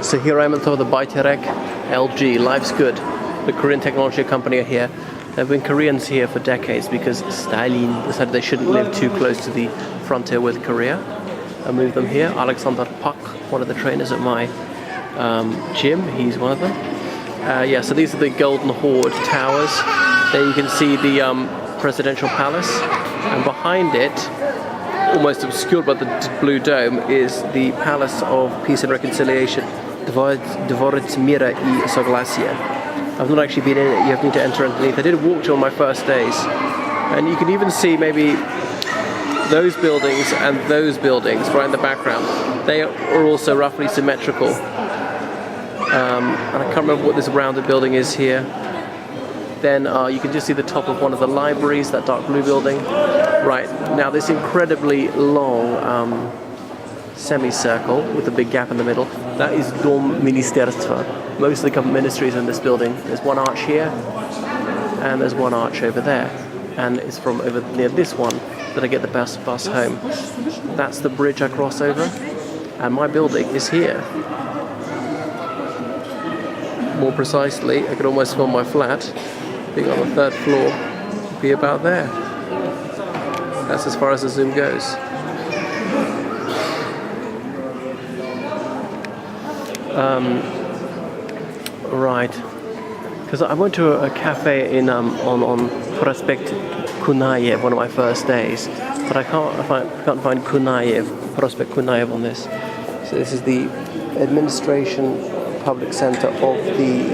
So here I am on top of the Baiterek LG, life's good. The Korean technology company are here. There have been Koreans here for decades because Stalin decided they shouldn't live too close to the frontier with Korea. I moved them here. Alexander Pak, one of the trainers at my gym, he's one of them. Yeah, so these are the Golden Horde towers. There you can see the presidential palace, and behind it, almost obscured by the blue dome, is the Palace of Peace and Reconciliation, Dvorec Mira I Soglasia. I've not actually been in it, you need to enter underneath. I did walk to on my first days, and you can even see maybe those buildings and those buildings right in the background. They are also roughly symmetrical. And I can't remember what this rounded building is here. Then you can just see the top of one of the libraries, that dark blue building. Right, now this incredibly long semicircle with a big gap in the middle, that is Dom Ministerstva. Most of the government ministries in this building. There's one arch here, and there's one arch over there. And it's from over near this one that I get the bus home. That's the bridge I cross over, and my building is here. More precisely, I could almost film my flat, being on the third floor, be about there. That's as far as the zoom goes. Right, because I went to a cafe in on Prospect Kunayev, one of my first days, but I can't find Kunayev, Prospect Kunayev on this. So this is the administration public center of the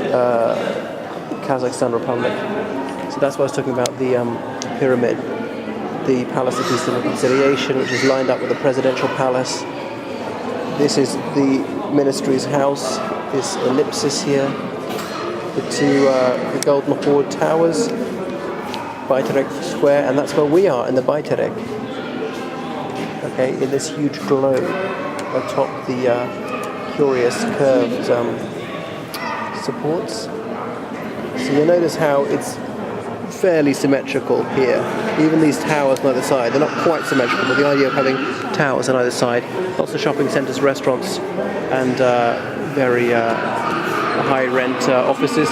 Kazakhstan Republic. So that's what I was talking about, the pyramid, the Palace of Peace and Reconciliation, which is lined up with the presidential palace. This is the ministry's house, this ellipsis here, the two the Golden Horde towers, Baiterek Square, and that's where we are, in the Baiterek. Okay, in this huge globe atop the curious curved supports. So you'll notice how it's fairly symmetrical here. Even these towers on either side, they're not quite symmetrical, but the idea of having towers on either side, lots of shopping centres, restaurants, and very high rent offices.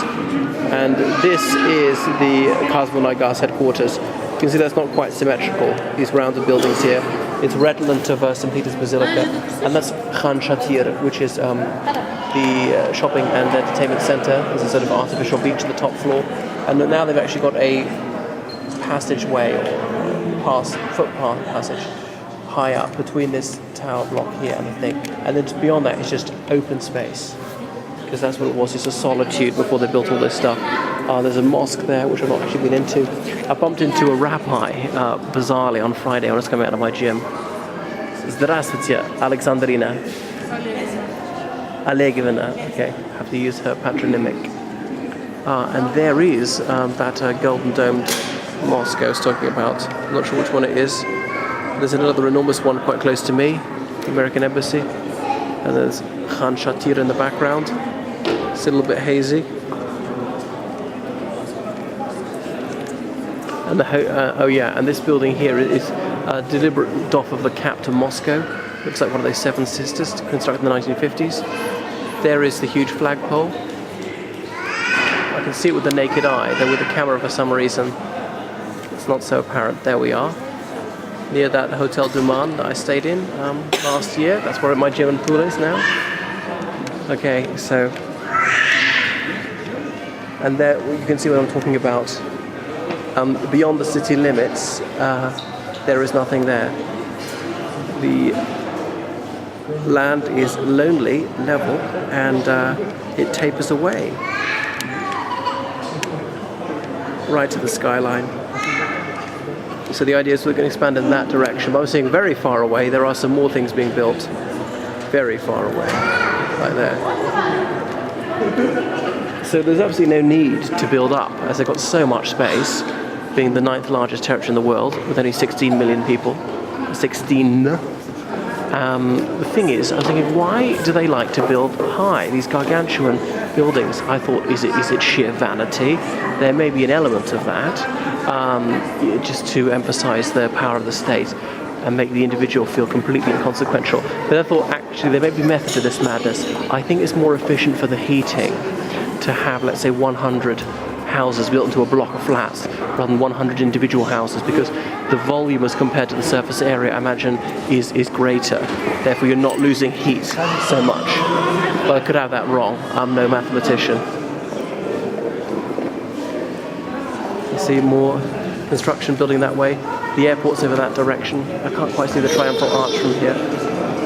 And this is the Kazmunagas headquarters. You can see that's not quite symmetrical, these rounded buildings here. It's redolent of St. Peter's Basilica, and that's Khan Shatir, which is the shopping and entertainment centre. There's a sort of artificial beach at the top floor, and now they've actually got a passageway or footpath passage high up between this tower block here and the thing, and then beyond that is just open space, because that's what it was, just a solitude before they built all this stuff. There's a mosque there, which I've not actually been into. I bumped into a rabbi, bizarrely, on Friday when I was coming out of my gym. Здравствуйте, Alexandrina. Olegivna, okay, have to use her patronymic. And there is that golden domed mosque I was talking about. I'm not sure which one it is. There's another enormous one quite close to me, the American Embassy. And there's Khan Shatir in the background. It's a little bit hazy. And and this building here is a deliberate doff of the cap to Moscow. Looks like one of those Seven Sisters constructed in the 1950s. There is the huge flagpole. I can see it with the naked eye, though with the camera for some reason it's not so apparent. There we are, near that Hotel Duman that I stayed in last year. That's where my gym and pool is now. Okay, so, and there you can see what I'm talking about. Beyond the city limits, there is nothing there. The land is lonely, level, and it tapers away right to the skyline. So the idea is we're going to expand in that direction. But I was saying very far away, there are some more things being built. Very far away, right there. So there's absolutely no need to build up, as they've got so much space, being the 9th largest territory in the world, with only 16 million people. 16. The thing is, I was thinking, why do they like to build high, these gargantuan buildings? I thought, is it sheer vanity? There may be an element of that, just to emphasize the power of the state. and make the individual feel completely inconsequential. Therefore, actually, there may be method to this madness. I think it's more efficient for the heating to have, let's say, 100 houses built into a block of flats rather than 100 individual houses, because the volume as compared to the surface area, I imagine, is greater. Therefore, you're not losing heat so much. But I could have that wrong. I'm no mathematician. You see more construction building that way. The airport's over that direction. I can't quite see the triumphal arch from here.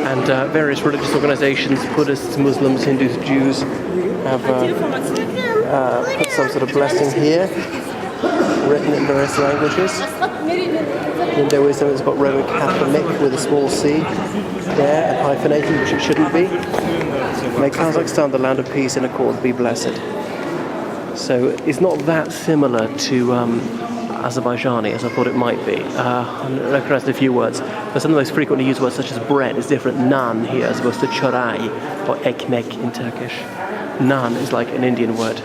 And various religious organizations, Buddhists, Muslims, Hindus, Jews, have put some sort of blessing here, written in various languages. Hinduism has got Roman Catholic with a small c there, and hyphenated, which it shouldn't be. May Kazakhstan, the land of peace and accord, be blessed. So it's not that similar to Azerbaijani as I thought it might be. I'm recognizing a few words, but some of the most frequently used words such as bread is different. Naan here as opposed to çoray or ekmek in Turkish. Naan is like an Indian word.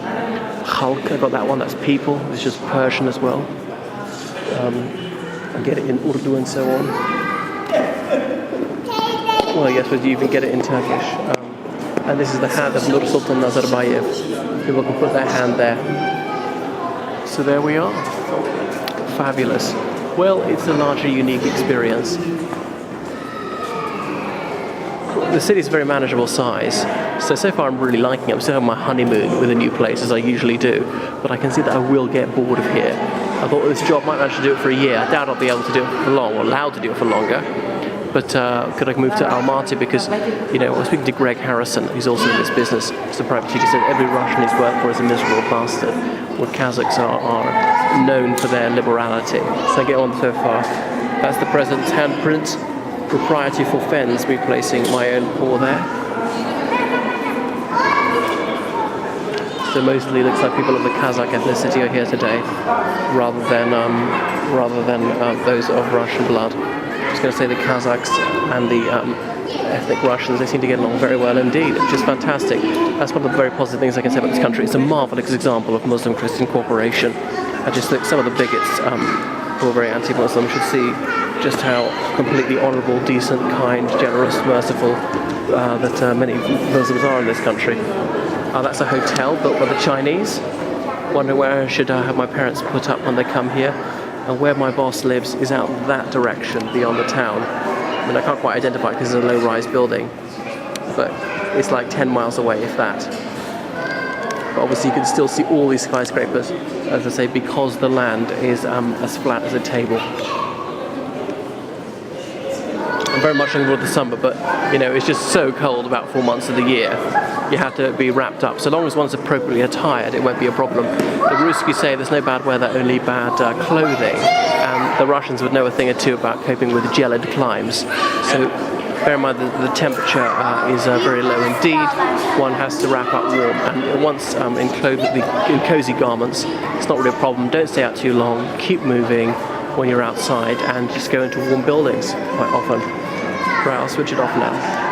Khalq, I got that one, that's people. It's just Persian as well. I get it in Urdu and so on. Well, yes, but you even get it in Turkish. And this is the hand of Nursultan Nazarbayev. People can put their hand there. So there we are. Fabulous. Well, it's a largely unique experience. The city's a very manageable size, so far I'm really liking it. I'm still having my honeymoon with a new place, as I usually do, but I can see that I will get bored of here. I thought this job might manage to do it for a year. I doubt I'll be able to do it for long, or allowed to do it for longer. But could I move to Almaty? Because, you know, I was speaking to Greg Harrison, who's also in this business, as a private teacher, said every Russian he's worked for is a miserable bastard. Well, Kazakhs are known for their liberality. So I get on so far. That's the president's handprint. Propriety forfends me placing my own paw there. So mostly looks like people of the Kazakh ethnicity are here today, rather than those of Russian blood. I was going to say the Kazakhs and the ethnic Russians, they seem to get along very well indeed, which is fantastic. That's one of the very positive things I can say about this country. It's a marvellous example of Muslim-Christian cooperation. I just think some of the bigots who are very anti-Muslim should see just how completely honourable, decent, kind, generous, merciful that many Muslims are in this country. That's a hotel built by the Chinese. Wonder where I should have my parents put up when they come here. And where my boss lives is out that direction, beyond the town. I mean, I can't quite identify it because it's a low-rise building, but it's like 10 miles away, if that. But obviously you can still see all these skyscrapers, as I say, because the land is as flat as a table. I'm very much looking forward to the summer, but you know, it's just so cold about 4 months of the year. You have to be wrapped up. So long as one's appropriately attired, it won't be a problem. The Ruski say there's no bad weather, only bad clothing. And the Russians would know a thing or two about coping with gelid climes. So bear in mind that the temperature is very low indeed. One has to wrap up warm. And once in cozy garments, it's not really a problem. Don't stay out too long. Keep moving when you're outside and just go into warm buildings quite often. Right, I'll switch it off now.